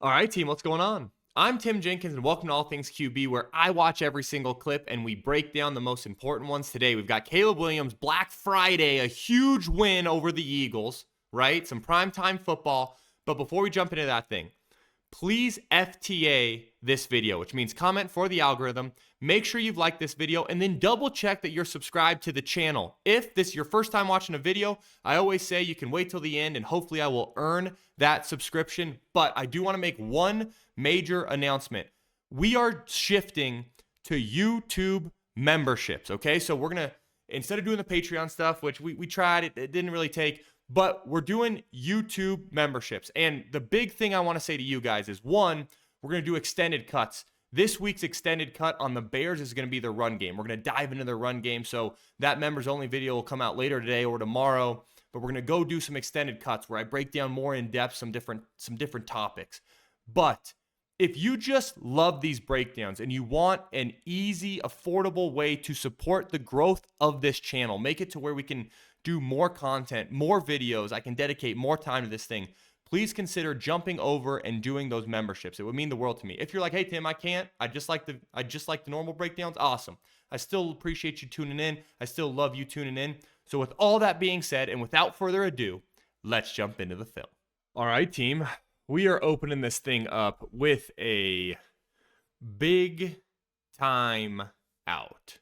All right, team, what's going on? I'm Tim Jenkins, and welcome to All Things QB, where I watch every single clip and we break down the most important ones. Today, we've got Caleb Williams, Black Friday, a huge win over the Eagles, right? Some primetime football. But before we jump into that thing, please FTA this video, which means comment for the algorithm. Make sure you've liked this video and then double check that you're subscribed to the channel. If this is your first time watching a video, I always say you can wait till the end and hopefully I will earn that subscription. But I do want to make one major announcement. We are shifting to YouTube memberships, okay? So we're going to, instead of doing the Patreon stuff, which we tried, it didn't really take, but we're doing YouTube memberships. And the big thing I want to say to you guys is, one, we're going to do extended cuts. This week's extended cut on the Bears is going to be their run game. We're going to dive into their run game. So that members only video will come out later today or tomorrow. But we're going to go do some extended cuts where I break down more in depth some different topics. But if you just love these breakdowns and you want an easy, affordable way to support the growth of this channel, make it to where we can do more content, more videos, I can dedicate more time to this thing, please consider jumping over and doing those memberships. It would mean the world to me. If you're like, hey Tim, I can't, I just like the normal breakdowns, awesome. I still appreciate you tuning in. I still love you tuning in. So with all that being said, and without further ado, let's jump into the film. All right, team. We are opening this thing up with a big time out.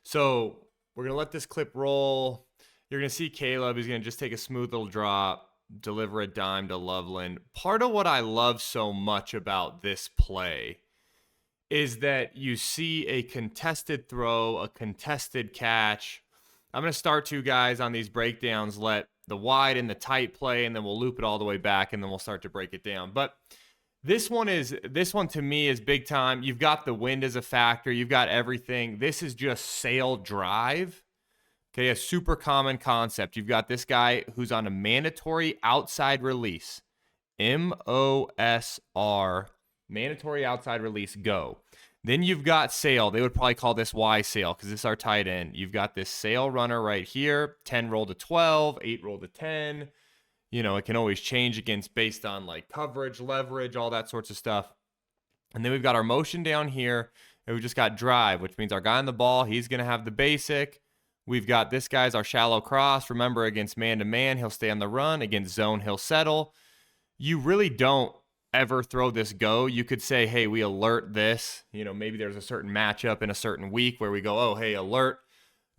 So we're going to let this clip roll. You're going to see Caleb. He's going to just take a smooth little drop, deliver a dime to Loveland. Part of what I love so much about this play is that you see a contested throw, a contested catch. I'm going to start two guys on these breakdowns, let the wide and the tight play, and then we'll loop it all the way back, and then we'll start to break it down. But this one to me is big time. You've got the wind as a factor. You've got everything. This is just sail drive. Okay, a super common concept. You've got this guy who's on a mandatory outside release. MOSR, mandatory outside release, go. Then you've got sail. They would probably call this Y sail because this is our tight end. You've got this sail runner right here. 10 roll to 12, 8 roll to 10. You know, it can always change based on like coverage, leverage, all that sorts of stuff. And then we've got our motion down here. And we've just got drive, which means our guy on the ball, he's going to have the basic. We've got this guy's our shallow cross. Remember, against man-to-man, he'll stay on the run. Against zone, he'll settle. You really don't ever throw this go. You could say, hey, we alert this. You know, maybe there's a certain matchup in a certain week where we go, oh, hey, alert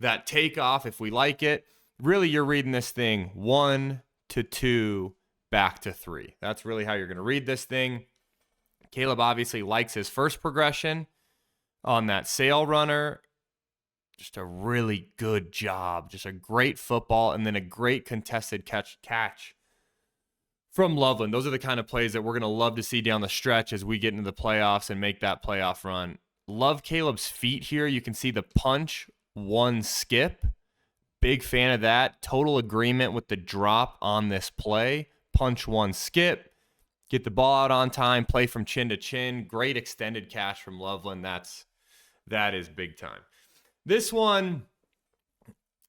that takeoff if we like it. Really, you're reading this thing 1 to 2 back to 3. That's really how you're going to read this thing. Caleb obviously likes his first progression on that sail runner. Just a really good job. Just a great football and then a great contested catch from Loveland. Those are the kind of plays that we're going to love to see down the stretch as we get into the playoffs and make that playoff run. Love Caleb's feet here. You can see the punch, one skip. Big fan of that. Total agreement with the drop on this play. Punch, one skip. Get the ball out on time. Play from chin to chin. Great extended catch from Loveland. That is big time. This one,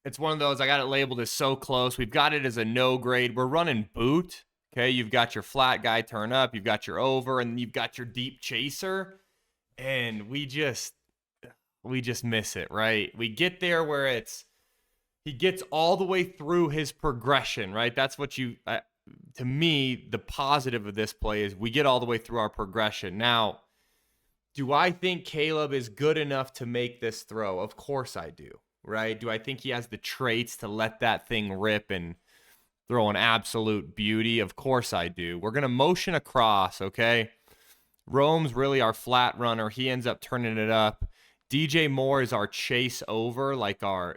it's one of those, I got it labeled as so close. We've got it as a no grade. We're running boot. Okay, you've got your flat guy turn up, you've got your over, and you've got your deep chaser. And we just miss it, right? We get there where he gets all the way through his progression, right? That's what to me, the positive of this play is we get all the way through our progression. Now, do I think Caleb is good enough to make this throw? Of course I do, right? Do I think he has the traits to let that thing rip and throw an absolute beauty? Of course I do. We're going to motion across, okay? Rome's really our flat runner. He ends up turning it up. DJ Moore is our chase over,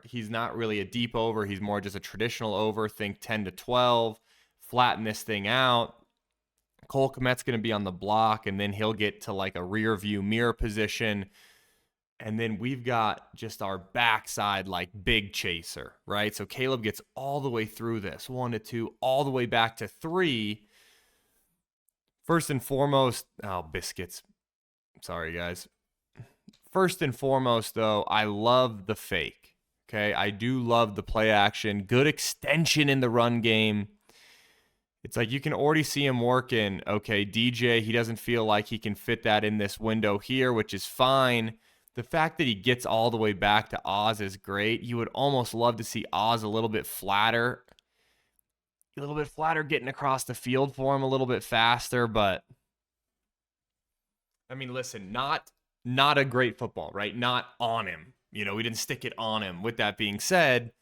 he's not really a deep over. He's more just a traditional over. Think 10 to 12. Flatten this thing out. Cole Kmet's going to be on the block, and then he'll get to like a rear view mirror position. And then we've got just our backside like big chaser, right? So Caleb gets all the way through this, 1 to 2, all the way back to 3. First and foremost, biscuits. Sorry, guys. First and foremost, though, I love the fake. Okay, I do love the play action. Good extension in the run game. It's like you can already see him working. Okay, DJ, he doesn't feel like he can fit that in this window here, which is fine. The fact that he gets all the way back to Oz is great. You would almost love to see Oz a little bit flatter. Getting across the field for him a little bit faster, but I mean, listen, not a great football, right? Not on him. We didn't stick it on him. With that being said,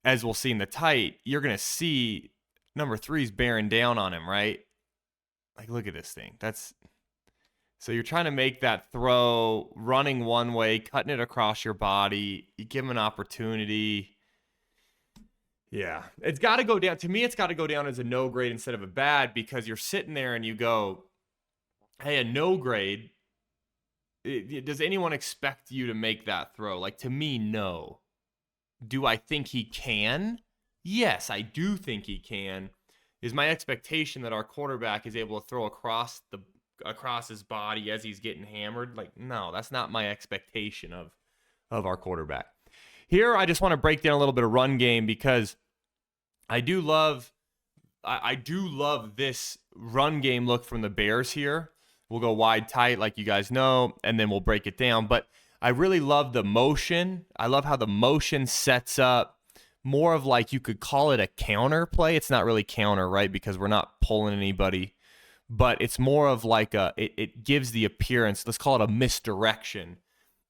as we'll see in the tight, you're going to see number 3's bearing down on him, right? Like, look at this thing. So you're trying to make that throw, running one way, cutting it across your body. You give him an opportunity. Yeah, it's got to go down. To me, it's got to go down as a no grade instead of a bad, because you're sitting there and you go, hey, a no grade. Does anyone expect you to make that throw? Like, to me, no. Do I think he can? Yes, I do think he can. Is my expectation that our quarterback is able to throw across his body as he's getting hammered? Like, no, that's not my expectation of our quarterback. Here, I just want to break down a little bit of run game, because I do love this run game look from the Bears here. We'll go wide tight, like you guys know, and then we'll break it down. But I really love the motion. I love how the motion sets up more of, like, you could call it a counter play. It's not really counter, right? Because we're not pulling anybody. But it's more of like it gives the appearance, let's call it a misdirection,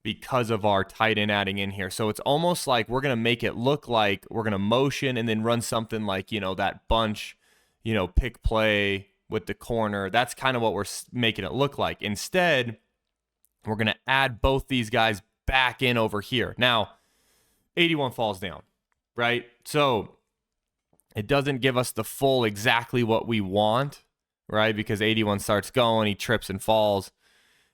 because of our tight end adding in here. So it's almost like we're going to make it look like we're going to motion and then run something like, that bunch, pick play with the corner. That's kind of what we're making it look like. Instead, we're going to add both these guys back in over here. Now, 81 falls down, right? So it doesn't give us the full exactly what we want, right? Because 81 starts going, he trips and falls.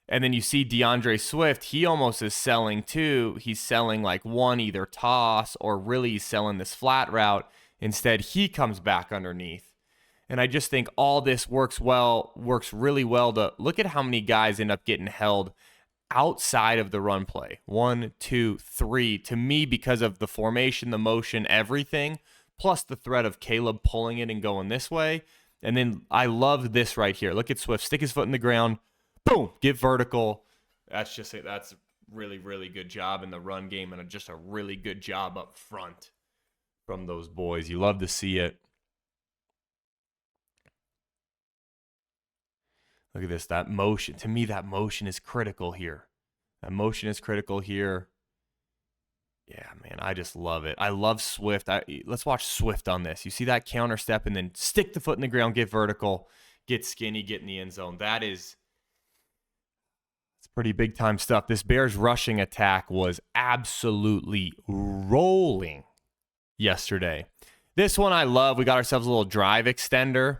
And then you see DeAndre Swift, he almost is selling too. He's selling like one either toss or really he's selling this flat route. Instead, he comes back underneath. And I just think all this works really well to look at how many guys end up getting held outside of the run play. 1, 2, 3. To me, because of the formation, the motion, everything, plus the threat of Caleb pulling it and going this way. And then I love this right here. Look at Swift, stick his foot in the ground. Boom, get vertical. That's really, really good job in the run game, and just a really good job up front from those boys. You love to see it. Look at this, that motion. To me, that motion is critical here. Yeah, man, I just love it. I love Swift. Let's watch Swift on this. You see that counter step and then stick the foot in the ground, get vertical, get skinny, get in the end zone. It's pretty big time stuff. This Bears rushing attack was absolutely rolling yesterday. This one I love. We got ourselves a little drive extender,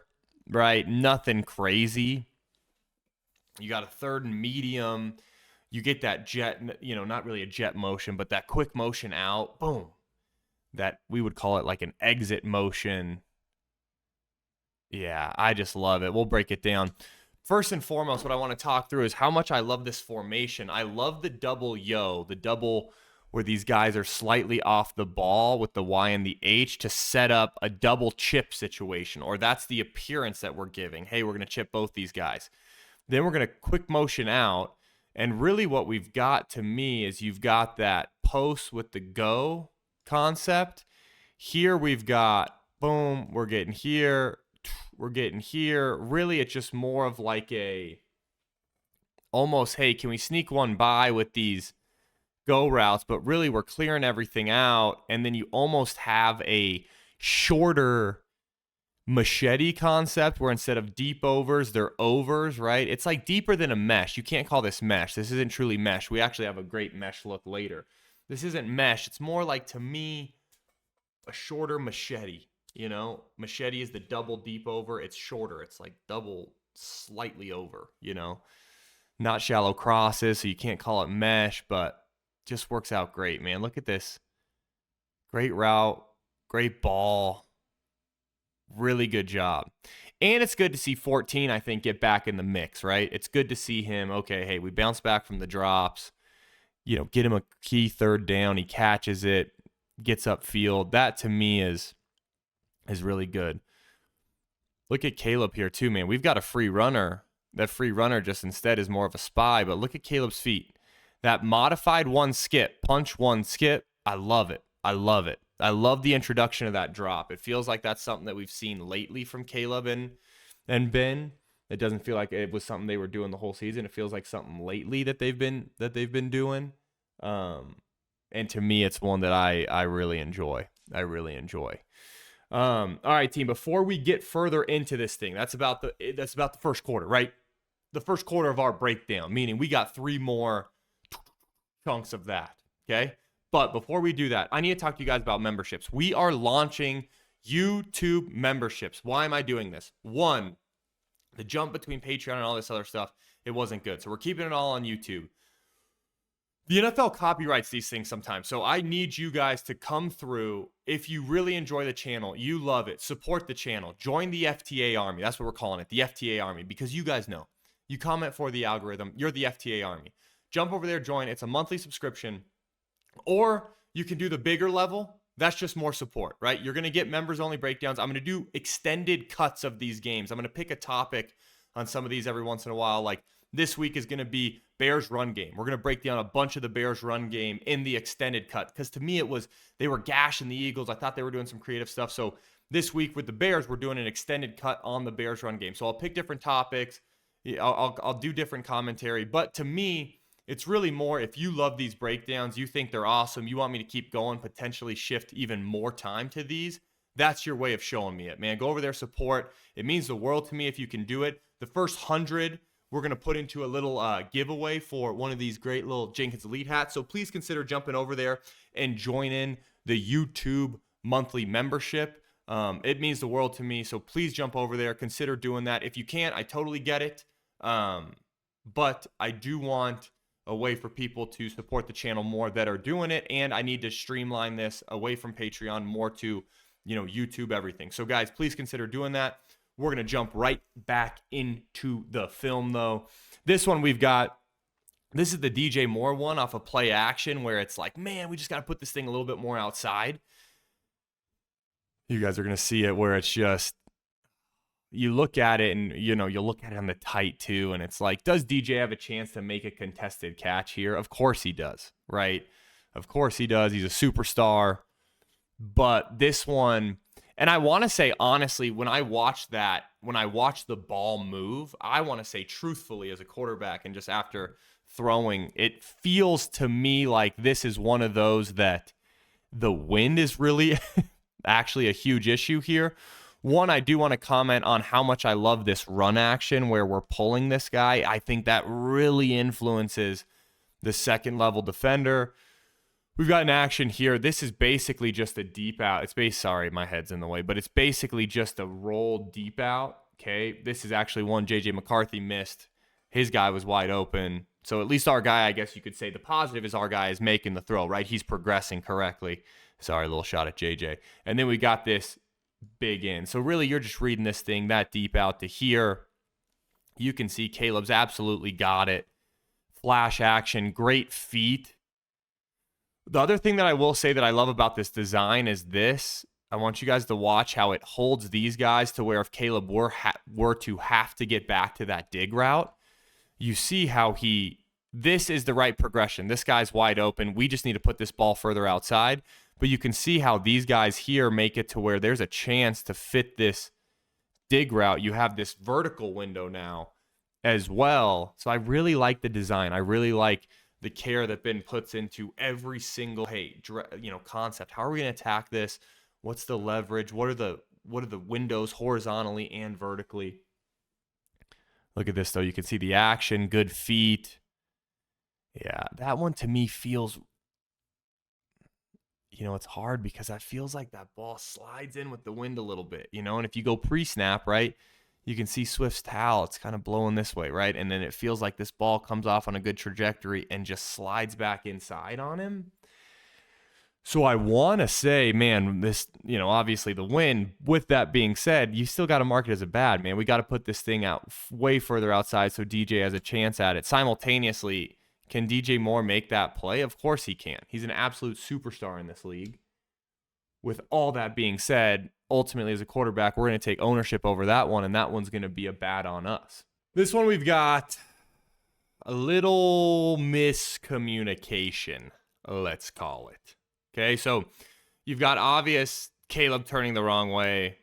right? Nothing crazy. You got a 3rd and medium. You get that jet, not really a jet motion, but that quick motion out. Boom. That we would call it like an exit motion. Yeah, I just love it. We'll break it down. First and foremost, what I want to talk through is how much I love this formation. I love the double the double where these guys are slightly off the ball with the Y and the H to set up a double chip situation, or that's the appearance that we're giving. Hey, we're going to chip both these guys. Then we're going to quick motion out, and really what we've got to me is you've got that post with the go concept. Here we've got, boom, we're getting here. Really, it's just more of like almost, hey, can we sneak one by with these go routes? But really, we're clearing everything out. And then you almost have a shorter machete concept where instead of deep overs, they're overs, right? It's like deeper than a mesh. You can't call this mesh. This isn't truly mesh. We actually have a great mesh look later. This isn't mesh. It's more like, to me, a shorter machete. Machete is the double deep over. It's shorter. It's like double slightly over, not shallow crosses. So you can't call it mesh, but just works out great, man. Look at this. Great route, great ball. Really good job. And it's good to see 14, I think, get back in the mix, right? It's good to see him. Okay, hey, we bounce back from the drops, get him a key 3rd down. He catches it, gets upfield. That to me is really good. Look at Caleb here too, man. We've got a free runner. That free runner just instead is more of a spy, but look at Caleb's feet. That modified one skip, punch one skip. I love it. I love it. I love the introduction of that drop. It feels like that's something that we've seen lately from Caleb and Ben. It doesn't feel like it was something they were doing the whole season. It feels like something lately that they've been doing. And to me, it's one that I really enjoy. I really enjoy. All right, team. Before we get further into this thing, that's about the first quarter, right? The first quarter of our breakdown, meaning we got 3 more chunks of that. Okay. But before we do that, I need to talk to you guys about memberships. We are launching YouTube memberships. Why am I doing this? One, the jump between Patreon and all this other stuff, it wasn't good. So we're keeping it all on YouTube. The NFL copyrights these things sometimes. So I need you guys to come through. If you really enjoy the channel, you love it, support the channel, join the FTA Army. That's what we're calling it, the FTA Army, because you guys know. You comment for the algorithm, you're the FTA Army. Jump over there, join. It's a monthly subscription. Or you can do the bigger level. That's just more support, right? You're going to get members-only breakdowns. I'm going to do extended cuts of these games. I'm going to pick a topic on some of these every once in a while. Like this week is going to be Bears run game. We're going to break down a bunch of the Bears run game in the extended cut. Because to me, they were gashing the Eagles. I thought they were doing some creative stuff. So this week with the Bears, we're doing an extended cut on the Bears run game. So I'll pick different topics. I'll do different commentary. But to me, it's really more if you love these breakdowns, you think they're awesome, you want me to keep going, potentially shift even more time to these, that's your way of showing me it, man. Go over there, support. It means the world to me if you can do it. The first 100, we're going to put into a little giveaway for one of these great little Jenkins Elite hats. So please consider jumping over there and joining the YouTube monthly membership. It means the world to me. So please jump over there. Consider doing that. If you can't, I totally get it. But I do want a way for people to support the channel more that are doing it, and I need to streamline this away from Patreon more to, YouTube, everything. So guys, please consider doing that. We're going to jump right back into the film though. This one this is the DJ Moore one off of Play Action, where it's like, man, we just got to put this thing a little bit more outside. You guys are going to see it where it's just, you look at it and, you'll look at it on the tight too. And it's like, does DJ have a chance to make a contested catch here? Of course he does, right? Of course he does. He's a superstar. But this one, and I want to say, honestly, when I watch the ball move, I want to say truthfully as a quarterback and just after throwing, it feels to me like this is one of those that the wind is really actually a huge issue here. One, I do want to comment on how much I love this run action where we're pulling this guy. I think that really influences the second level defender. We've got an action here. This is basically just a deep out. Sorry, my head's in the way, but it's basically just a roll deep out. Okay. This is actually one JJ McCarthy missed. His guy was wide open. So at least our guy, I guess you could say the positive is our guy is making the throw, right? He's progressing correctly. Sorry, a little shot at JJ. And then we got this big in. So really you're just reading this thing that deep out to here. You can see Caleb's absolutely got it. Flash action, great feet. The other thing that I will say that I love about this design is this. I want you guys to watch how it holds these guys to where if Caleb were to have to get back to that dig route, you see how this is the right progression. This guy's wide open. We just need to put this ball further outside. But you can see how these guys here make it to where there's a chance to fit this dig route. You have this vertical window now as well. So I really like the design. I really like the care that Ben puts into every single concept. How are we going to attack this? What's the leverage? What are the windows horizontally and vertically? Look at this though. You can see the action, good feet. Yeah, that one to me feels, it's hard because that feels like that ball slides in with the wind a little bit, and if you go pre-snap, right, you can see Swift's towel. It's kind of blowing this way, right? And then it feels like this ball comes off on a good trajectory and just slides back inside on him. So I want to say, man, this, obviously the win. With that being said, you still got to mark it as a bad, man. We got to put this thing out way further outside so DJ has a chance at it. Simultaneously, can DJ Moore make that play? Of course he can. He's an absolute superstar in this league. with all that being said, ultimately as a quarterback, we're going to take ownership over that one, and that one's going to be a bad on us. This one we've got a little miscommunication, let's call it. Okay, so you've got obvious Caleb turning the wrong way,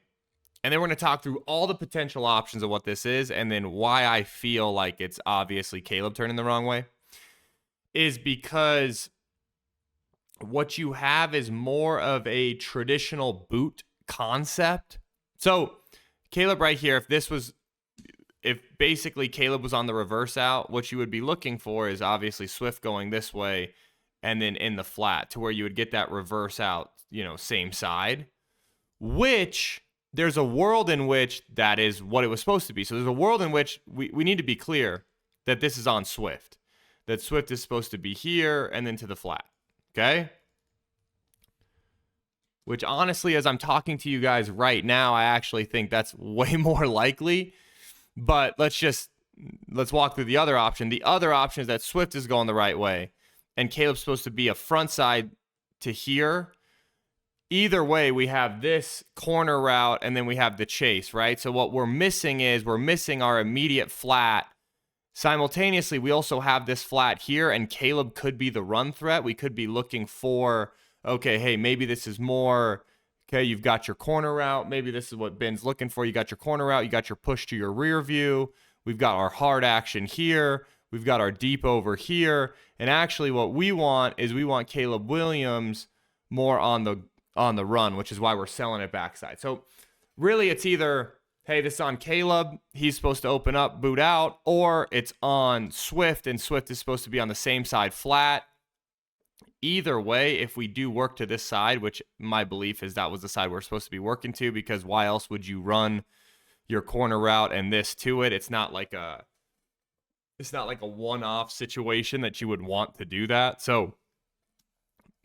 and then we're going to talk through all the potential options of what this is, and then why I feel like it's obviously Caleb turning the wrong way is because what you have is more of a traditional boot concept. So Caleb right here, if basically Caleb was on the reverse out, what you would be looking for is obviously Swift going this way and then in the flat to where you would get that reverse out, same side, which there's a world in which that is what it was supposed to be. So there's a world in which we need to be clear that this is on Swift, that Swift is supposed to be here and then to the flat. Okay? Which honestly, as I'm talking to you guys right now, I actually think that's way more likely. But let's walk through the other option. The other option is that Swift is going the right way and Caleb's supposed to be a front side to here. Either way, we have this corner route and then we have the chase, right? So what we're missing is our immediate flat. Simultaneously, we also have this flat here, and Caleb could be the run threat. We could be looking for, okay, hey, maybe this is more, okay, you've got your corner route. Maybe this is what Ben's looking for. You got your corner route. You got your push to your rear view. We've got our hard action here. We've got our deep over here. And actually what we want is Caleb Williams more on the run, which is why we're selling it backside. So really it's either, hey, this is on Caleb, he's supposed to open up, boot out, or it's on Swift, and Swift is supposed to be on the same side flat. Either way, if we do work to this side, which my belief is that was the side we're supposed to be working to, because why else would you run your corner route and this to it? It's not like a one-off situation that you would want to do that. So,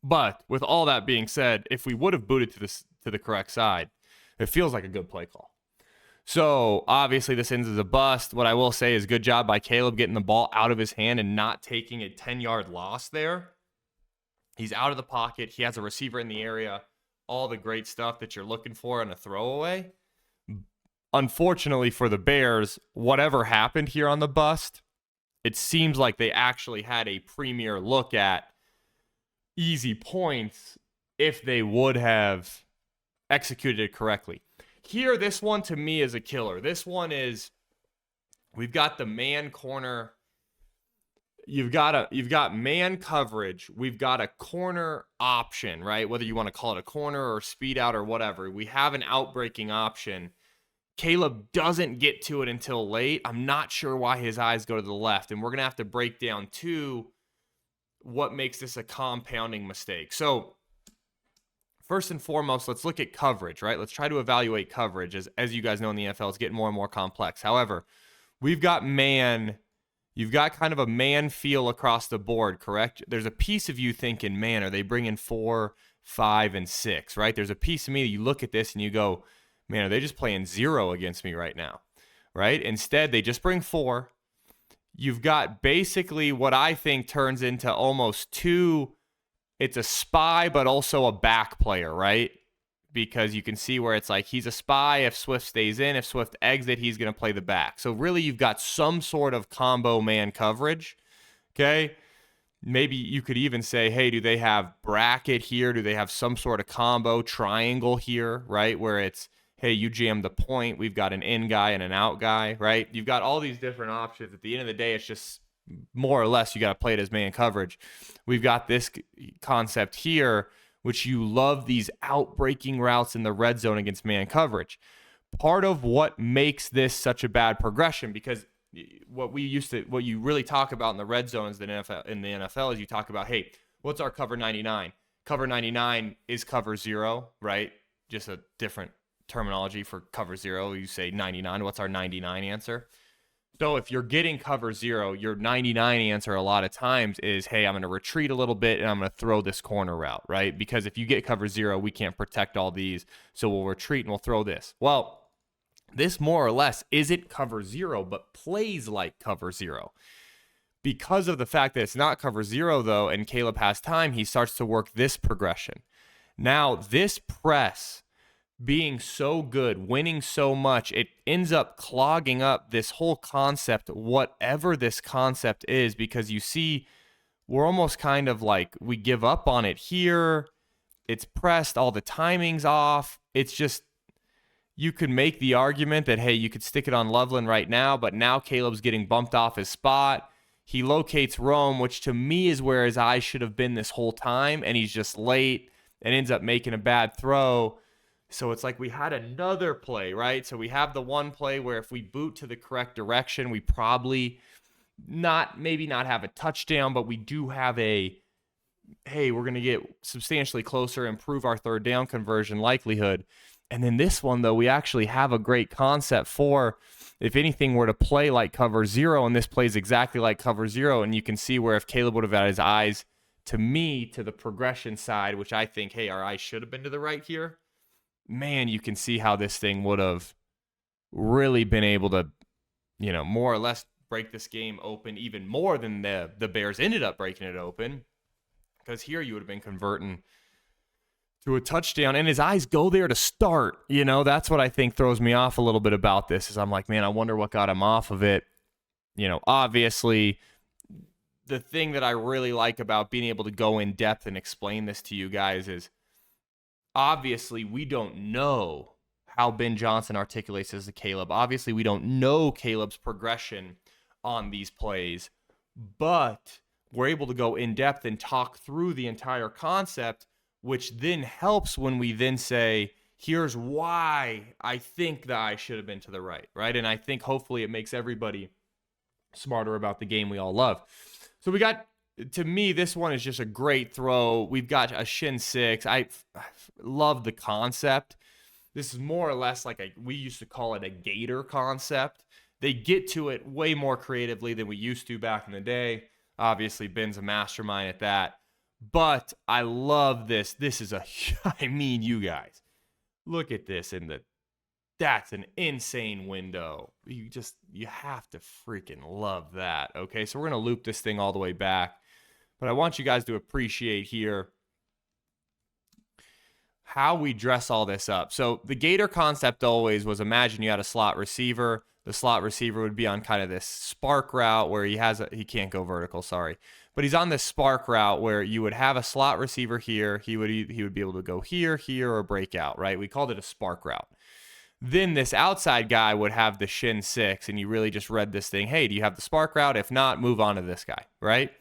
but with all that being said, if we would have booted to the correct side, it feels like a good play call. So obviously this ends as a bust. What I will say is good job by Caleb getting the ball out of his hand and not taking a 10-yard loss there. He's out of the pocket. He has a receiver in the area. All the great stuff that you're looking for in a throwaway. Unfortunately for the Bears, whatever happened here on the bust, it seems like they actually had a premier look at easy points if they would have executed it correctly. Here, this one to me is a killer. This one is, we've got the man corner. You've got man coverage. We've got a corner option, right? Whether you want to call it a corner or speed out or whatever. We have an outbreaking option. Caleb doesn't get to it until late. I'm not sure why his eyes go to the left. And we're going to have to break down too what makes this a compounding mistake. So first and foremost, let's look at coverage, right? Let's try to evaluate coverage. As you guys know in the NFL, it's getting more and more complex. However, we've got man. You've got kind of a man feel across the board, correct? There's a piece of you thinking, man, are they bringing 4, 5, and 6, right? There's a piece of me that you look at this and you go, man, are they just playing 0 against me right now, right? Instead, they just bring 4. You've got basically what I think turns into almost 2. It's a spy, but also a back player, right? Because you can see where it's like he's a spy. If Swift stays in, if Swift exit, he's going to play the back. So really, you've got some sort of combo man coverage, okay? Maybe you could even say, hey, do they have bracket here? Do they have some sort of combo triangle here, right? Where it's, hey, you jam the point. We've got an in guy and an out guy, right? You've got all these different options. At the end of the day, it's just more or less you got to play it as man coverage. We've got this concept here, which you love these outbreaking routes in the red zone against man coverage. Part of what makes this such a bad progression, because what you really talk about in the red zone in the NFL is you talk about, hey, what's our cover 99? Cover 99 is cover 0, right? Just a different terminology for cover 0. You say 99. What's our 99 answer? So if you're getting cover 0, your 99 answer a lot of times is, hey, I'm going to retreat a little bit and I'm going to throw this corner route, right? Because if you get cover 0, we can't protect all these, so we'll retreat and we'll throw this. Well, this more or less isn't cover 0, but plays like cover 0. Because of the fact that it's not cover 0, though, and Caleb has time, he starts to work this progression. Now, this press being so good, winning so much, it ends up clogging up this whole concept, whatever this concept is, because you see, we're almost kind of like, we give up on it here. It's pressed, all the timing's off. It's just, you could make the argument that, hey, you could stick it on Loveland right now, but now Caleb's getting bumped off his spot. He locates Rome, which to me is where his eyes should have been this whole time, and he's just late and ends up making a bad throw. So it's like we had another play, right? So we have the one play where if we boot to the correct direction, we probably maybe not have a touchdown, but we do have a, hey, we're going to get substantially closer, improve our third down conversion likelihood. And then this one, though, we actually have a great concept for if anything were to play like cover zero, and this plays exactly like cover zero. And you can see where if Caleb would have had his eyes, to me, to the progression side, which I think, hey, our eyes should have been to the right here, man, you can see how this thing would have really been able to, more or less break this game open even more than the Bears ended up breaking it open. Because here you would have been converting to a touchdown, and his eyes go there to start. That's what I think throws me off a little bit about this, is I'm like, man, I wonder what got him off of it. Obviously, the thing that I really like about being able to go in depth and explain this to you guys is, obviously, we don't know how Ben Johnson articulates this to Caleb. Obviously, we don't know Caleb's progression on these plays, but we're able to go in depth and talk through the entire concept, which then helps when we then say, here's why I think the eye should have been to the right, right? And I think hopefully it makes everybody smarter about the game we all love. So we got, to me, this one is just a great throw. We've got a shin six. I love the concept. This is more or less like we used to call it a gator concept. They get to it way more creatively than we used to back in the day. Obviously, Ben's a mastermind at that. But I love this. This is you guys, look at this. That's an insane window. You have to freaking love that. Okay, so we're going to loop this thing all the way back. But I want you guys to appreciate here how we dress all this up. So the gator concept always was, imagine you had a slot receiver. The slot receiver would be on kind of this spark route where he can't go vertical, sorry. But he's on this spark route where you would have a slot receiver here. He would be able to go here, or break out, right? We called it a spark route. Then this outside guy would have the shin six, and you really just read this thing. Hey, do you have the spark route? If not, move on to this guy, right?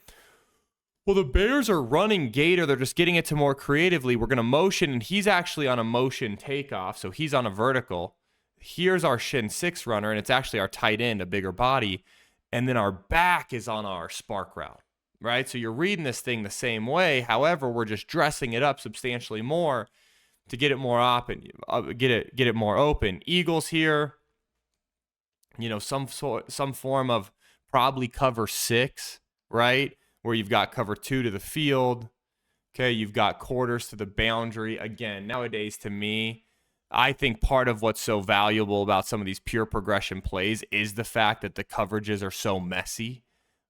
Well, the Bears are running gator. They're just getting it to more creatively. We're going to motion, and he's actually on a motion takeoff, so he's on a vertical. Here's our shin six runner, and it's actually our tight end, a bigger body, and then our back is on our spark route. Right? So you're reading this thing the same way. However, we're just dressing it up substantially more to get it more open, get it more open. Eagles here, some form of probably cover six, right? Where you've got cover two to the field. Okay, you've got quarters to the boundary. Again, nowadays to me, I think part of what's so valuable about some of these pure progression plays is the fact that the coverages are so messy.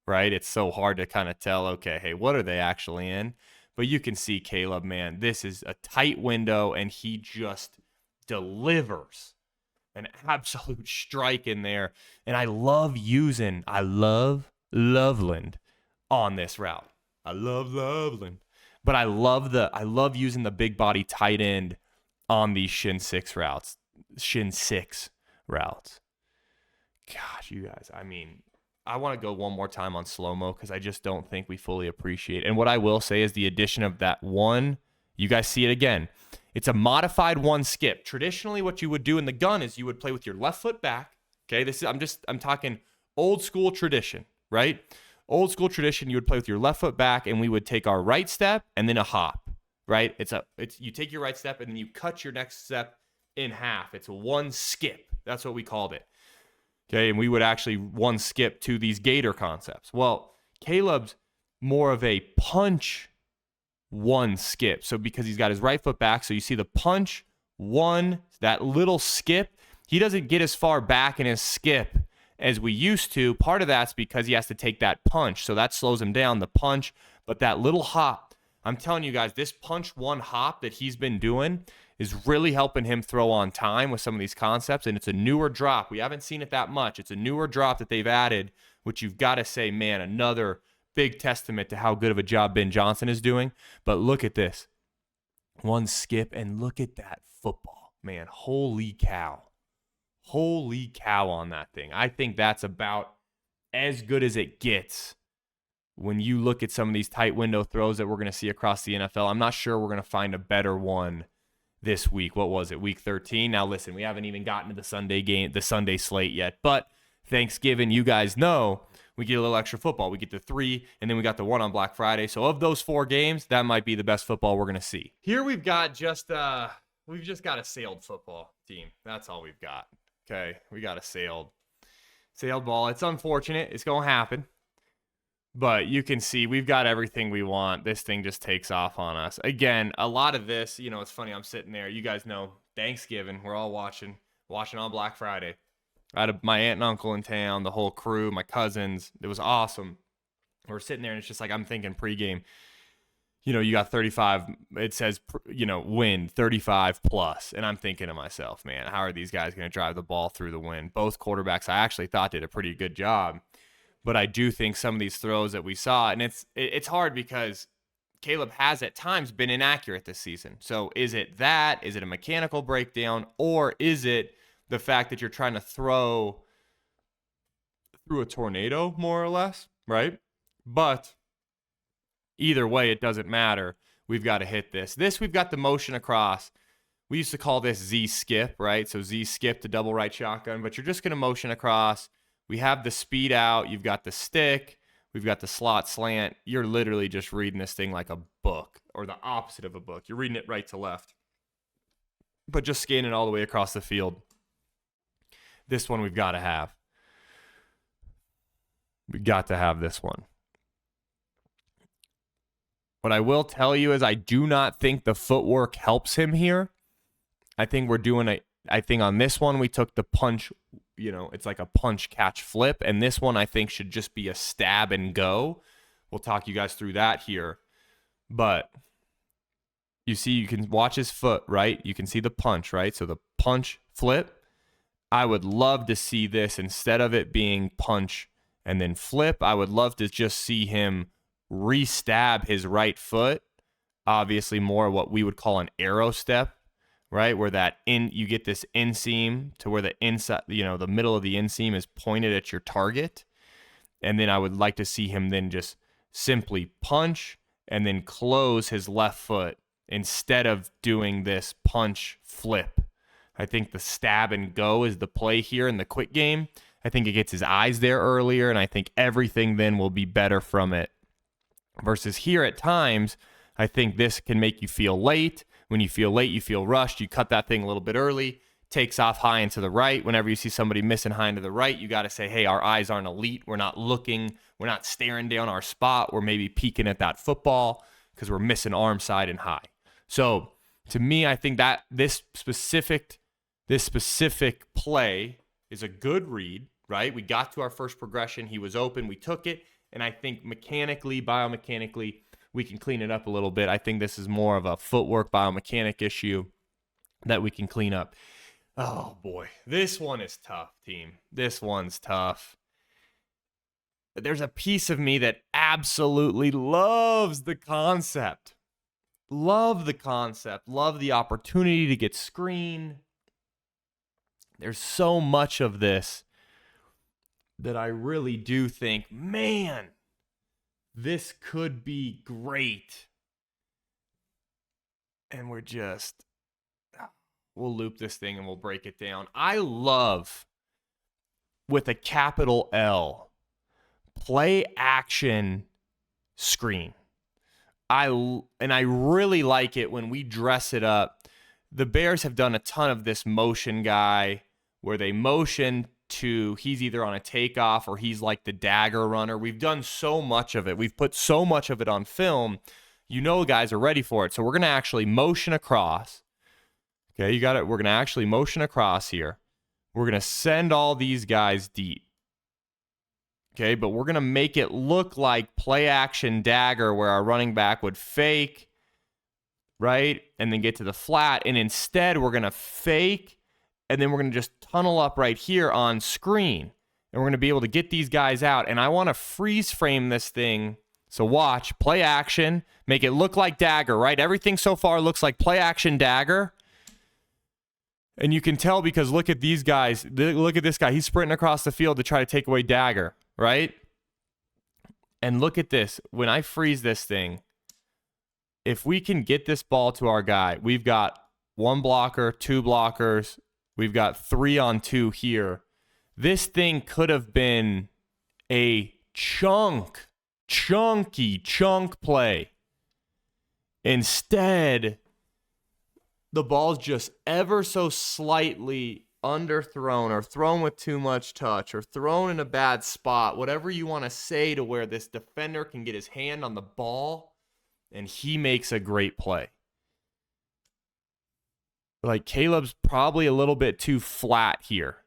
Right? It's so hard to kind of tell, okay, hey, what are they actually in? But you can see Caleb, man, this is a tight window, and he just delivers an absolute strike in there. And I love Loveland on this route. I love Loveland. But I love using the big body tight end on these shin six routes. Gosh, you guys, I want to go one more time on slow-mo because I just don't think we fully appreciate. And what I will say is the addition of that one, you guys see it again. It's a modified one skip. Traditionally, what you would do in the gun is you would play with your left foot back. Okay, I'm talking old school tradition, right? Old school tradition, you would play with your left foot back, and we would take our right step and then a hop, right? You take your right step and then you cut your next step in half. It's a one skip. That's what we called it. Okay, and we would actually one skip to these gator concepts. Well, Caleb's more of a punch one skip. So because he's got his right foot back, so you see the punch one, that little skip, he doesn't get as far back in his skip as we used to. Part of that's because he has to take that punch, so that slows him down, the punch. But that little hop I'm telling you guys, this punch one hop that he's been doing is really helping him throw on time with some of these concepts. And it's a newer drop. We haven't seen it that much. It's a newer drop that they've added, which you've got to say, man, another big testament to how good of a job Ben Johnson is doing. But look at this. One skip, and look at that football, man. Holy cow. Holy cow on that thing. I think that's about as good as it gets when you look at some of these tight window throws that we're going to see across the NFL. I'm not sure we're going to find a better one this week. What was it? Week 13. Now listen, we haven't even gotten to the Sunday game, the Sunday slate yet, but Thanksgiving, you guys know, we get a little extra football. We get the 3, and then we got the 1 on Black Friday. So of those 4 games, that might be the best football we're going to see. Here we've got we've just got a sailed football team. That's all we've got. Okay, we got a sailed ball. It's unfortunate. It's going to happen. But you can see we've got everything we want. This thing just takes off on us. Again, a lot of this, it's funny. I'm sitting there. You guys know Thanksgiving. We're all watching on Black Friday. I had my aunt and uncle in town, the whole crew, my cousins. It was awesome. We're sitting there, and it's just like I'm thinking pregame. You got 35. It says, wind 35 plus. And I'm thinking to myself, man, how are these guys going to drive the ball through the wind? Both quarterbacks I actually thought did a pretty good job. But I do think some of these throws that we saw, and it's hard because Caleb has at times been inaccurate this season. So is it that? Is it a mechanical breakdown? Or is it the fact that you're trying to throw through a tornado, more or less, right? But either way, it doesn't matter. We've got to hit this. We've got the motion across. We used to call this Z skip, right? So Z skip to double right shotgun, but you're just going to motion across. We have the speed out. You've got the stick. We've got the slot slant. You're literally just reading this thing like a book, or the opposite of a book. You're reading it right to left, but just scanning all the way across the field. This one we've got to have. We got to have this one. What I will tell you is I do not think the footwork helps him here. I think I think on this one we took the punch, it's like a punch catch flip. And this one I think should just be a stab and go. We'll talk you guys through that here. But you see, you can watch his foot, right? You can see the punch, right? So the punch flip. I would love to see this instead of it being punch and then flip. I would love to just see him re-stab his right foot. Obviously more what we would call an arrow step, right? Where you get this inseam to where the inside, the middle of the inseam is pointed at your target. And then I would like to see him then just simply punch and then close his left foot instead of doing this punch flip. I think the stab and go is the play here in the quick game. I think it gets his eyes there earlier, and I think everything then will be better from it. Versus here at times, I think this can make you feel late. When you feel late, you feel rushed. You cut that thing a little bit early, takes off high and to the right. Whenever you see somebody missing high and to the right, you got to say, hey, our eyes aren't elite. We're not looking. We're not staring down our spot. We're maybe peeking at that football because we're missing arm side and high. So to me, I think that this specific play is a good read, right? We got to our first progression. He was open. We took it. And I think biomechanically, we can clean it up a little bit. I think this is more of a footwork biomechanic issue that we can clean up. Oh, boy. This one is tough, team. This one's tough. There's a piece of me that absolutely loves the concept. Love the concept. Love the opportunity to get screen. There's so much of this that I really do think, man, this could be great. And we'll loop this thing and we'll break it down. I love, with a capital L, play action screen. I really like it when we dress it up. The Bears have done a ton of this motion guy where they motion to he's either on a takeoff or he's like the dagger runner. We've done so much of it. We've put so much of it on film. Guys are ready for it. So we're going to actually motion across. Okay, you got it. We're going to actually motion across here. We're going to send all these guys deep. Okay, but we're going to make it look like play action dagger where our running back would fake, right? And then get to the flat. And instead, we're going to fake, and then we're going to just tunnel up right here on screen. And we're going to be able to get these guys out. And I want to freeze frame this thing. So watch, play action, make it look like dagger, right? Everything so far looks like play action dagger. And you can tell because look at these guys. Look at this guy. He's sprinting across the field to try to take away dagger, right? And look at this. When I freeze this thing, if we can get this ball to our guy, we've got 1 blocker, 2 blockers. We've got 3 on 2 here. This thing could have been a chunky chunk play. Instead, the ball's just ever so slightly underthrown or thrown with too much touch or thrown in a bad spot, whatever you want to say, to where this defender can get his hand on the ball and he makes a great play. Like, Caleb's probably a little bit too flat here.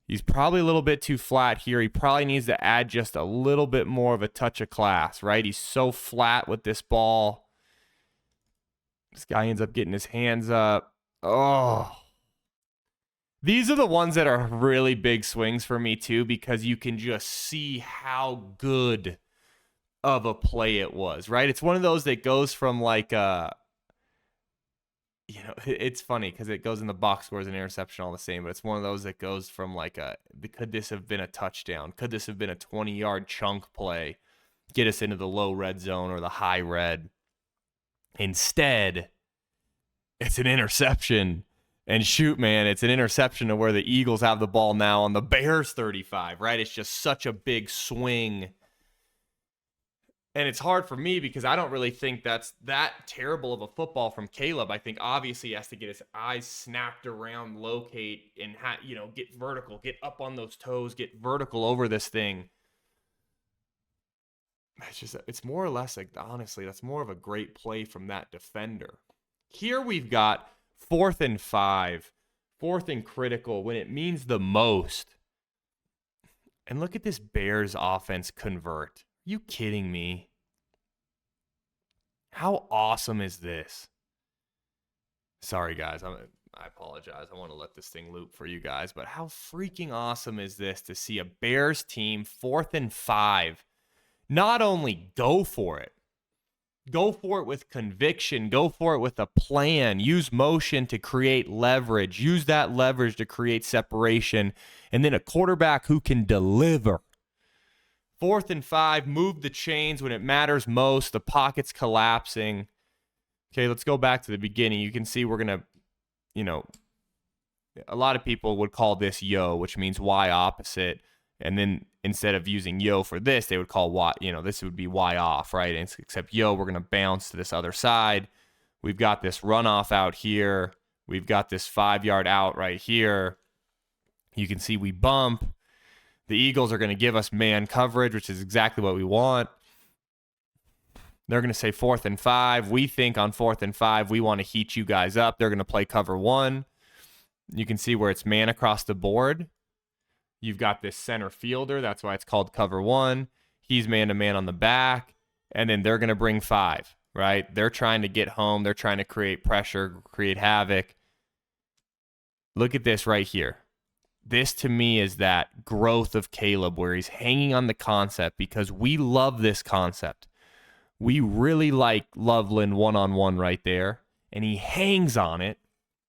He's probably a little bit too flat here. He probably needs to add just a little bit more of a touch of class, right? He's so flat with this ball. This guy ends up getting his hands up. Oh. These are the ones that are really big swings for me too, because you can just see how good of a play it was, right? It's one of those that goes from like it's funny because it goes in the box score as an interception all the same, but it's one of those that goes from like could this have been a touchdown? Could this have been a 20-yard chunk play? Get us into the low red zone or the high red. Instead, it's an interception. And shoot, man, it's an interception to where the Eagles have the ball now on the Bears 35, right? It's just such a big swing. And it's hard for me because I don't really think that's that terrible of a football from Caleb. I think obviously he has to get his eyes snapped around, locate, and get vertical, get up on those toes, get vertical over this thing. It's more or less like, honestly, that's more of a great play from that defender. Here we've got 4th and 5, 4th and critical when it means the most. And look at this Bears offense convert. Are you kidding me? How awesome is this? Sorry, guys. I apologize. I want to let this thing loop for you guys. But how freaking awesome is this to see a Bears team 4th and 5 not only go for it with conviction, go for it with a plan, use motion to create leverage, use that leverage to create separation, and then a quarterback who can deliver. 4th and 5, move the chains when it matters most, the pocket's collapsing. Okay, let's go back to the beginning. You can see we're going to, a lot of people would call this yo, which means Y opposite. And then instead of using yo for this, they would call Y, this would be Y off, right? Except yo, we're going to bounce to this other side. We've got this runoff out here. We've got this 5-yard out right here. You can see we bump. The Eagles are going to give us man coverage, which is exactly what we want. They're going to say 4th and 5. We think on 4th and 5, we want to heat you guys up. They're going to play cover 1. You can see where it's man across the board. You've got this center fielder. That's why it's called cover 1. He's man-to-man on the back. And then they're going to bring 5, right? They're trying to get home. They're trying to create pressure, create havoc. Look at this right here. This, to me, is that growth of Caleb where he's hanging on the concept because we love this concept. We really like Loveland one-on-one right there, and he hangs on it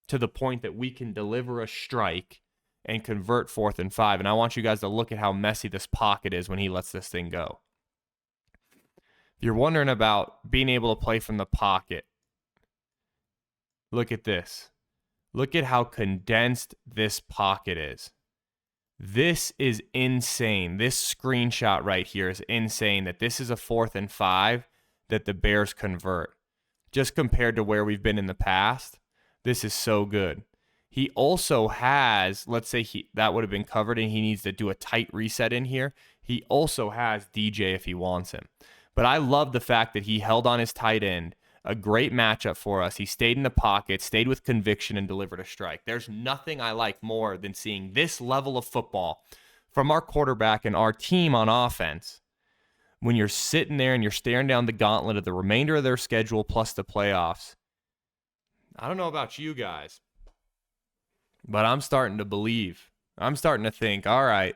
to the point that we can deliver a strike and convert 4th and 5. And I want you guys to look at how messy this pocket is when he lets this thing go. If you're wondering about being able to play from the pocket, look at this. Look at how condensed this pocket is. This is insane. This screenshot right here is insane that this is a 4th and 5 that the Bears convert. Just compared to where we've been in the past, this is so good. He also has, let's say that would have been covered and he needs to do a tight reset in here. He also has DJ if he wants him. But I love the fact that he held on his tight end. A great matchup for us. He stayed in the pocket, stayed with conviction, and delivered a strike. There's nothing I like more than seeing this level of football from our quarterback and our team on offense, when you're sitting there and you're staring down the gauntlet of the remainder of their schedule plus the playoffs, I don't know about you guys, but I'm starting to believe. I'm starting to think, all right,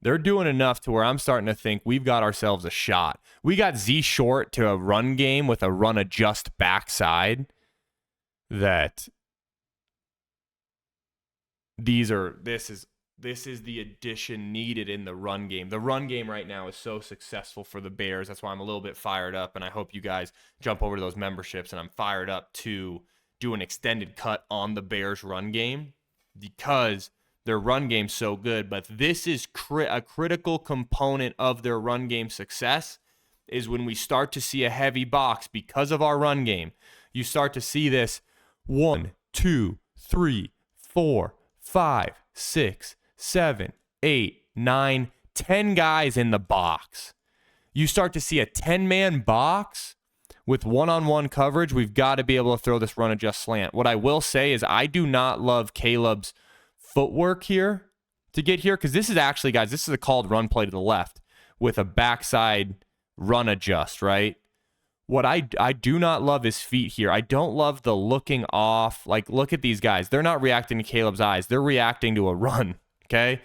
they're doing enough to where I'm starting to think we've got ourselves a shot. We got Z Short to a run game with a run adjust backside that this is the addition needed in the run game. The run game right now is so successful for the Bears. That's why I'm a little bit fired up, and I hope you guys jump over to those memberships, and I'm fired up to do an extended cut on the Bears run game because their run game's so good. But this is a critical component of their run game success is when we start to see a heavy box because of our run game. You start to see this 1, 2, 3, 4, 5, 6, 7, 8, 9, 10 guys in the box. You start to see a 10-man box with one-on-one coverage. We've got to be able to throw this run adjust slant. What I will say is I do not love Caleb's footwork here to get here because this is actually, guys, this is a called run play to the left with a backside run adjust, right? What I do not love his feet here. I don't love the looking off. Like, look at these guys. They're not reacting to Caleb's eyes. They're reacting to a run, okay?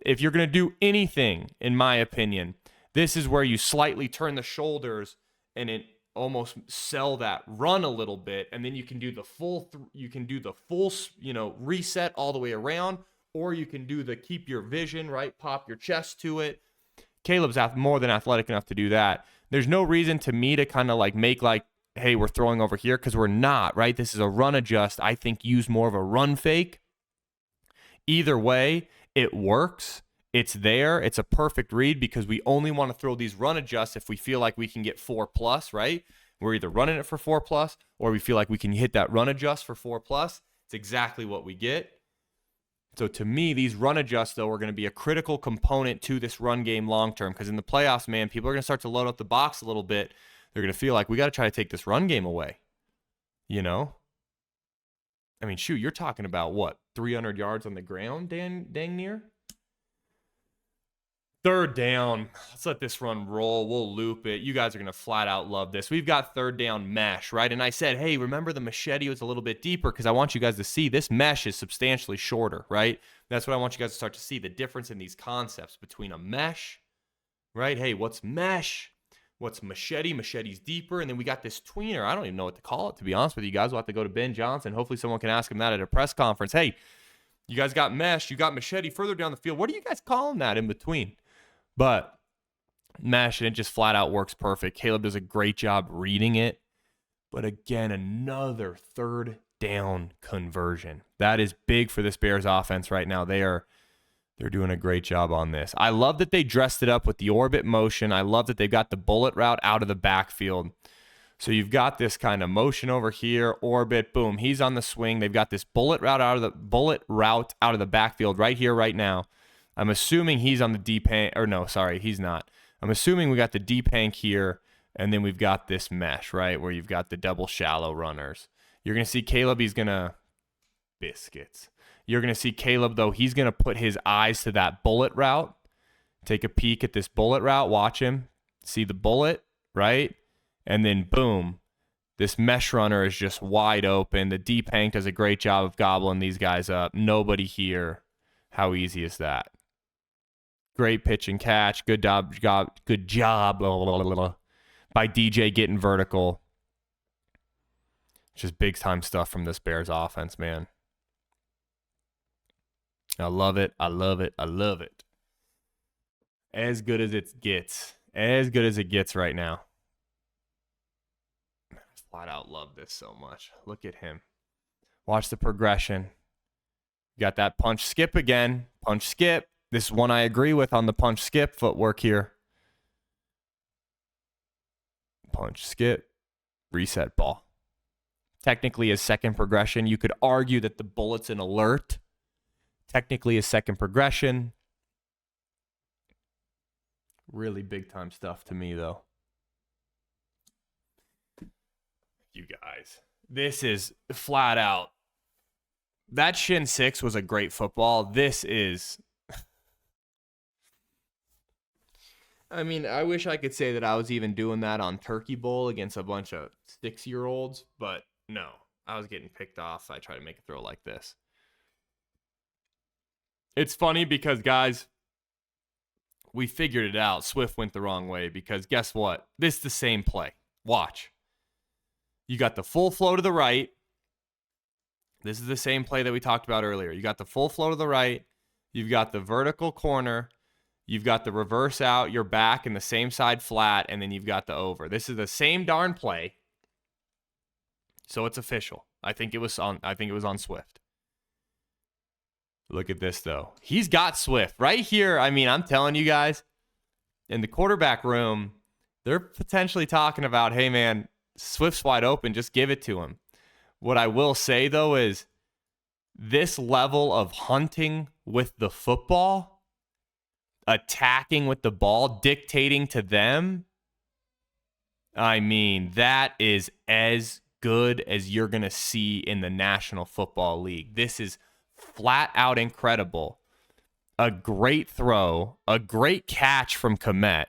If you're going to do anything, in my opinion, this is where you slightly turn the shoulders and it almost sell that run a little bit, and then you can do the full, reset all the way around, or you can do the keep your vision, right? Pop your chest to it. Caleb's more than athletic enough to do that. There's no reason to me to kind of like make like, hey, we're throwing over here because we're not, right? This is a run adjust. I think use more of a run fake. Either way, it works. It's there. It's a perfect read because we only want to throw these run adjusts if we feel like we can get 4+, right? We're either running it for 4+, or we feel like we can hit that run adjust for 4+. It's exactly what we get. So to me, these run adjusts, though, are going to be a critical component to this run game long-term because in the playoffs, man, people are going to start to load up the box a little bit. They're going to feel like we got to try to take this run game away, you know? I mean, shoot, you're talking about, what, 300 yards on the ground, dang near? Third down. Let's let this run roll. We'll loop it. You guys are going to flat out love this. We've got third down mesh, right? And I said, hey, remember the machete was a little bit deeper because I want you guys to see this mesh is substantially shorter, right? That's what I want you guys to start to see, the difference in these concepts between a mesh, right? Hey, what's mesh? What's machete? Machete's deeper. And then we got this tweener. I don't even know what to call it, to be honest with you guys. We'll have to go to Ben Johnson. Hopefully someone can ask him that at a press conference. Hey, you guys got mesh. You got machete further down the field. What are you guys calling that in between? But mesh, and it just flat out works perfect. Caleb does a great job reading it. But again, another third down conversion. That is big for this Bears offense right now. They're doing a great job on this. I love that they dressed it up with the orbit motion. I love that they've got the bullet route out of the backfield. So you've got this kind of motion over here, orbit, boom. He's on the swing. They've got this bullet route out of the backfield right here, right now. I'm assuming he's on the deep hank, or no, sorry, he's not. I'm assuming we got the deep hank here, and then we've got this mesh, right, where you've got the double shallow runners. You're going to see Caleb, he's going to, biscuits. You're going to see Caleb, though, he's going to put his eyes to that bullet route. Take a peek at this bullet route, watch him, see the bullet, right? And then, boom, this mesh runner is just wide open. The deep hank does a great job of gobbling these guys up. Nobody here. How easy is that? Great pitch and catch. Good job. Good job. Blah, blah, blah, blah, by DJ getting vertical. Just big time stuff from this Bears offense, man. I love it. I love it. I love it. As good as it gets. As good as it gets right now. I flat out love this so much. Look at him. Watch the progression. Got that punch skip again. Punch skip. This is one I agree with on the punch skip footwork here. Punch skip. Reset ball. Technically a second progression. You could argue that the bullet's an alert. Technically a second progression. Really big time stuff to me, though. You guys. This is flat out. That Shin 6 was a great football. This is I mean, I wish I could say that I was even doing that on Turkey Bowl against a bunch of 6-year-olds, but no. I was getting picked off, so I try to make a throw like this. It's funny because, guys, we figured it out. Swift went the wrong way because guess what? This is the same play. Watch. You got the full flow to the right. This is the same play that we talked about earlier. You got the full flow to the right. You've got the vertical corner. You've got the reverse out, your back, and the same side flat, and then you've got the over. This is the same darn play. So it's official. I think it was on Swift. Look at this, though. He's got Swift right here. I mean, I'm telling you guys, in the quarterback room, they're potentially talking about, hey, man, Swift's wide open. Just give it to him. What I will say, though, is this level of hunting with the football, attacking with the ball, dictating to them, I mean, that is as good as you're going to see in the National Football League. This is flat out incredible. A great throw, a great catch from Kmet.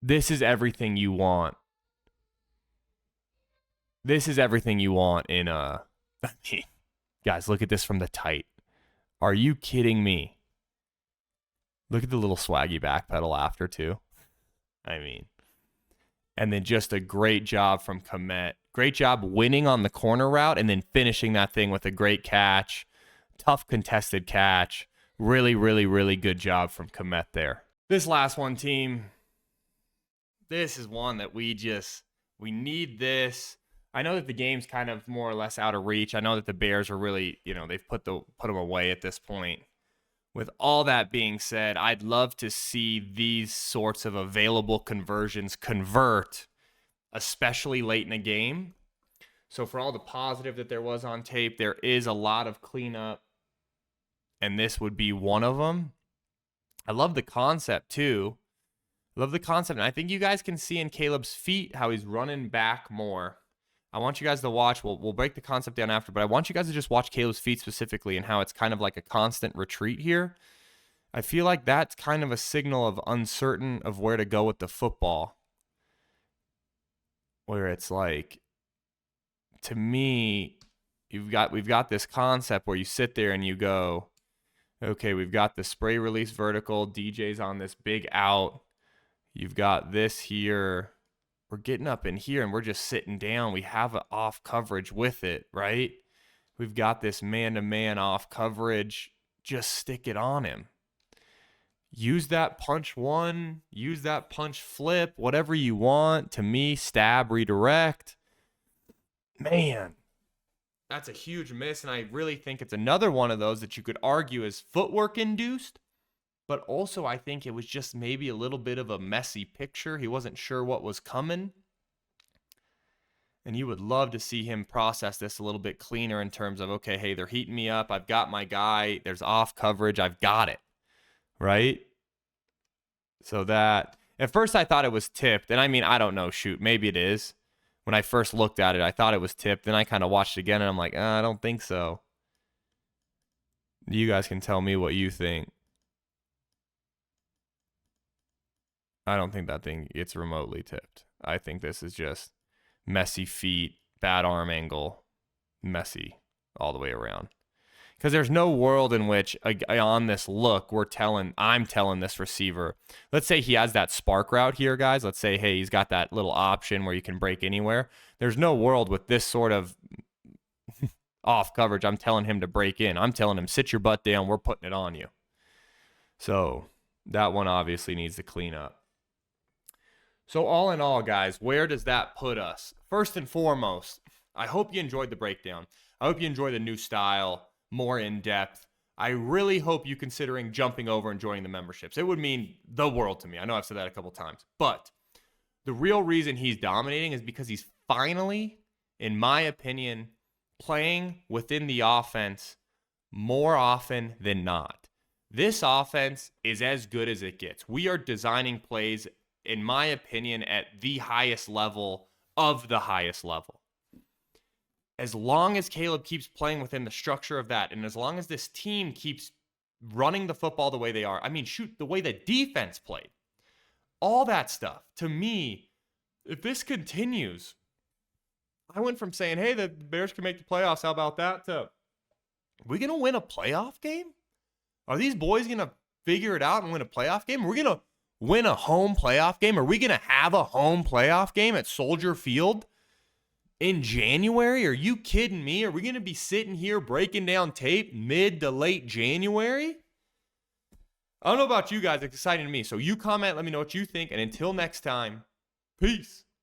This is everything you want. This is everything you want in a... I mean, guys, look at this from the tight. Are you kidding me? Look at the little swaggy backpedal after, too. I mean... And then just a great job from Kmet. Great job winning on the corner route and then finishing that thing with a great catch. Tough contested catch. Really, really, really good job from Kmet there. This last one, team. This is one that we need this. I know that the game's kind of more or less out of reach. I know that the Bears are really, they've put them away at this point. With all that being said, I'd love to see these sorts of available conversions convert, especially late in a game. So for all the positive that there was on tape, there is a lot of cleanup, and this would be one of them. I love the concept, too. Love the concept, and I think you guys can see in Caleb's feet how he's running back more. I want you guys to watch. We'll break the concept down after, but I want you guys to just watch Caleb's feet specifically and how it's kind of like a constant retreat here. I feel like that's kind of a signal of uncertain of where to go with the football. Where it's like, to me, we've got this concept where you sit there and you go, okay, we've got the spray release vertical. DJ's on this big out. You've got this here. We're getting up in here and we're just sitting down. We have an off coverage with it, right? We've got this man-to-man off coverage. Just stick it on him. Use that punch one. Use that punch flip. Whatever you want. To me, stab, redirect. Man, that's a huge miss. And I really think it's another one of those that you could argue is footwork induced. But also, I think it was just maybe a little bit of a messy picture. He wasn't sure what was coming. And you would love to see him process this a little bit cleaner in terms of, okay, hey, they're heating me up. I've got my guy. There's off coverage. I've got it. Right? So that, at first I thought it was tipped. And I mean, I don't know. Shoot, maybe it is. When I first looked at it, I thought it was tipped. Then I kind of watched it again and I'm like, I don't think so. You guys can tell me what you think. I don't think that thing gets remotely tipped. I think this is just messy feet, bad arm angle, messy all the way around. Because there's no world in which on this look, I'm telling this receiver, let's say he has that spark route here, guys. Let's say, hey, he's got that little option where you can break anywhere. There's no world with this sort of off coverage. I'm telling him to break in. I'm telling him, sit your butt down. We're putting it on you. So that one obviously needs to clean up. So all in all, guys, where does that put us? First and foremost, I hope you enjoyed the breakdown. I hope you enjoy the new style, more in-depth. I really hope you considering jumping over and joining the memberships. It would mean the world to me. I know I've said that a couple times. But the real reason he's dominating is because he's finally, in my opinion, playing within the offense more often than not. This offense is as good as it gets. We are designing plays, in my opinion, at the highest level of the highest level. As long as Caleb keeps playing within the structure of that, and as long as this team keeps running the football the way they are, I mean, shoot, the way the defense played. all that stuff. To me, if this continues, I went from saying, hey, the Bears can make the playoffs, how about that, to, we going to win a playoff game? Are these boys going to figure it out and win a playoff game? Are we going to win a home playoff game? Are we going to have a home playoff game at Soldier Field in January? Are you kidding me? Are we going to be sitting here breaking down tape mid to late January? I don't know about you guys. It's exciting to me. So you comment. Let me know what you think. And until next time, peace.